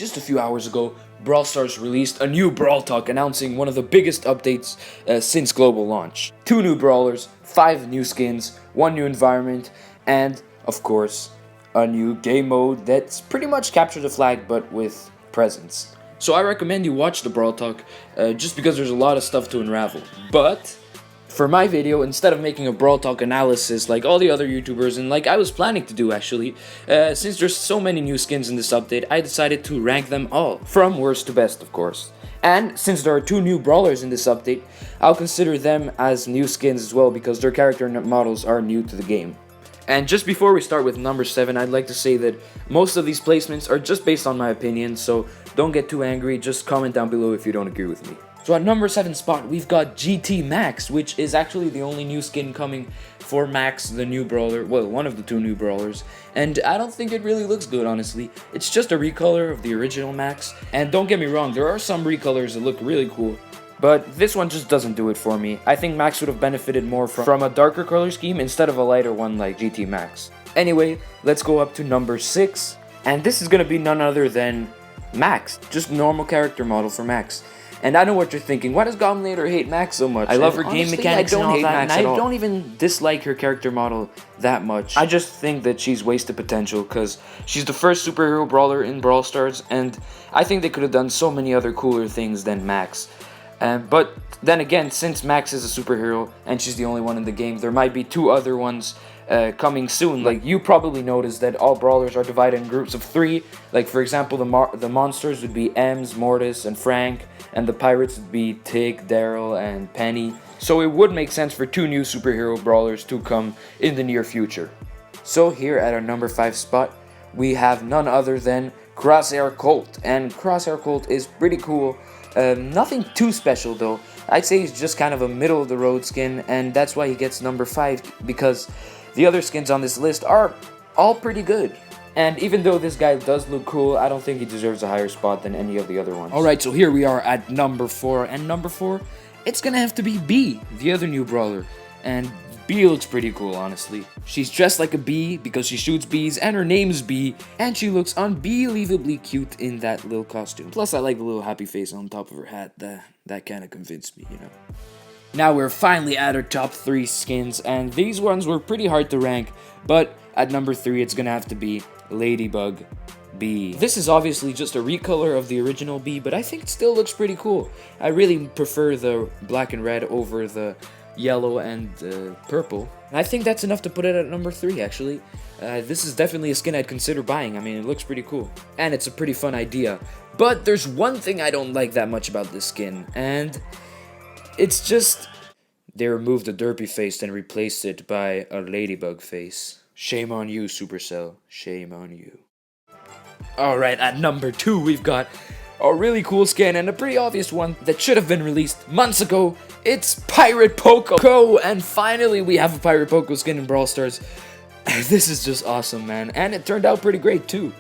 Just a few hours ago, Brawl Stars released a new Brawl Talk announcing one of the biggest updates since global launch. 2 new brawlers, 5 new skins, 1 new environment, and, of course, a new game mode that's pretty much capture the flag but with presence. So I recommend you watch the Brawl Talk just because there's a lot of stuff to unravel. But for my video, instead of making a Brawl Talk analysis like all the other YouTubers and like I was planning to do actually, since there's so many new skins in this update, I decided to rank them all, from worst to best of course. And since there are 2 new brawlers in this update, I'll consider them as new skins as well because their character models are new to the game. And just before we start with number 7, I'd like to say that most of these placements are just based on my opinion, so don't get too angry, just comment down below if you don't agree with me. So at number 7 spot, we've got GT Max, which is actually the only new skin coming for Max, the new brawler, well, one of the 2 new brawlers, and I don't think it really looks good, honestly. It's just a recolor of the original Max, and don't get me wrong, there are some recolors that look really cool, but this one just doesn't do it for me. I think Max would have benefited more from a darker color scheme instead of a lighter one like GT Max. Anyway, let's go up to number 6, and this is gonna be none other than Max, just normal character model for Max. And I know what you're thinking, why does Goblinator hate Max so much? I love her game mechanics and all that, and I don't even dislike her character model that much. I just think that she's wasted potential, because she's the first superhero brawler in Brawl Stars, and I think they could have done so many other cooler things than Max. But then again, since Max is a superhero, and she's the only one in the game, there might be 2 other ones coming soon. Like, you probably noticed that all brawlers are divided in groups of 3. Like, for example, the monsters would be Ems, Mortis, and Frank, and the pirates would be Tick, Daryl, and Penny. So it would make sense for 2 new superhero brawlers to come in the near future. So here at our number 5 spot, we have none other than Crosshair Colt. And Crosshair Colt is pretty cool. Nothing too special though. I'd say he's just kind of a middle of the road skin, and that's why he gets number 5, because the other skins on this list are all pretty good. And even though this guy does look cool, I don't think he deserves a higher spot than any of the other ones. Alright, so here we are at number 4, and number 4, it's gonna have to be Bee, the other new brawler. And Bee looks pretty cool, honestly. She's dressed like a bee because she shoots bees, and her name's Bee, and she looks unbelievably cute in that little costume. Plus, I like the little happy face on top of her hat. That kind of convinced me, you know. Now we're finally at our top 3 skins, and these ones were pretty hard to rank, but at number 3, it's gonna have to be Ladybug Bee. This is obviously just a recolor of the original Bee, but I think it still looks pretty cool. I really prefer the black and red over the yellow and purple. And I think that's enough to put it at number 3, actually. This is definitely a skin I'd consider buying. I mean, it looks pretty cool. And it's a pretty fun idea. But there's one thing I don't like that much about this skin, and it's just they removed the derpy face and replaced it by a ladybug face. Shame on you, Supercell. Shame on you. Alright, at number 2, we've got a really cool skin and a pretty obvious one that should have been released months ago. It's Pirate Poco, and finally we have a Pirate Poco skin in Brawl Stars. This is just awesome, man, and it turned out pretty great too.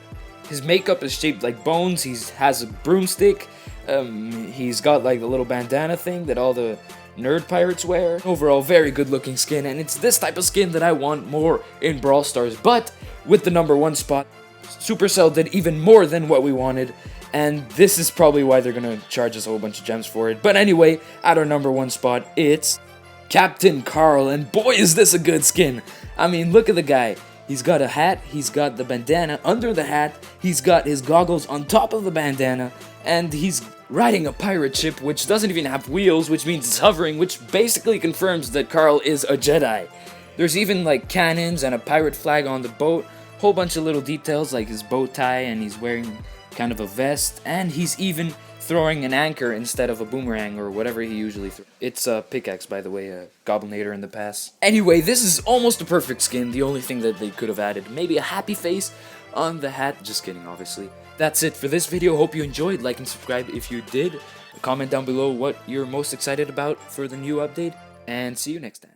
His makeup is shaped like bones, he has a broomstick, he's got like the little bandana thing that all the nerd pirates wear. Overall, very good looking skin, and it's this type of skin that I want more in Brawl Stars. But with the number 1 spot, Supercell did even more than what we wanted, and this is probably why they're gonna charge us a whole bunch of gems for it. But anyway, at our number 1 spot, it's Captain Carl, and boy is this a good skin. I mean, look at the guy. He's got a hat, he's got the bandana under the hat, he's got his goggles on top of the bandana, and he's riding a pirate ship which doesn't even have wheels, which means it's hovering, which basically confirms that Carl is a Jedi. There's even like cannons and a pirate flag on the boat, whole bunch of little details like his bow tie, and he's wearing kind of a vest, and he's even throwing an anchor instead of a boomerang or whatever he usually throws. It's a pickaxe, by the way, a Goblinator in the past. Anyway, this is almost a perfect skin. The only thing that they could have added, maybe a happy face on the hat. Just kidding, obviously. That's it for this video. Hope you enjoyed. Like and subscribe if you did. Comment down below what you're most excited about for the new update, and see you next time.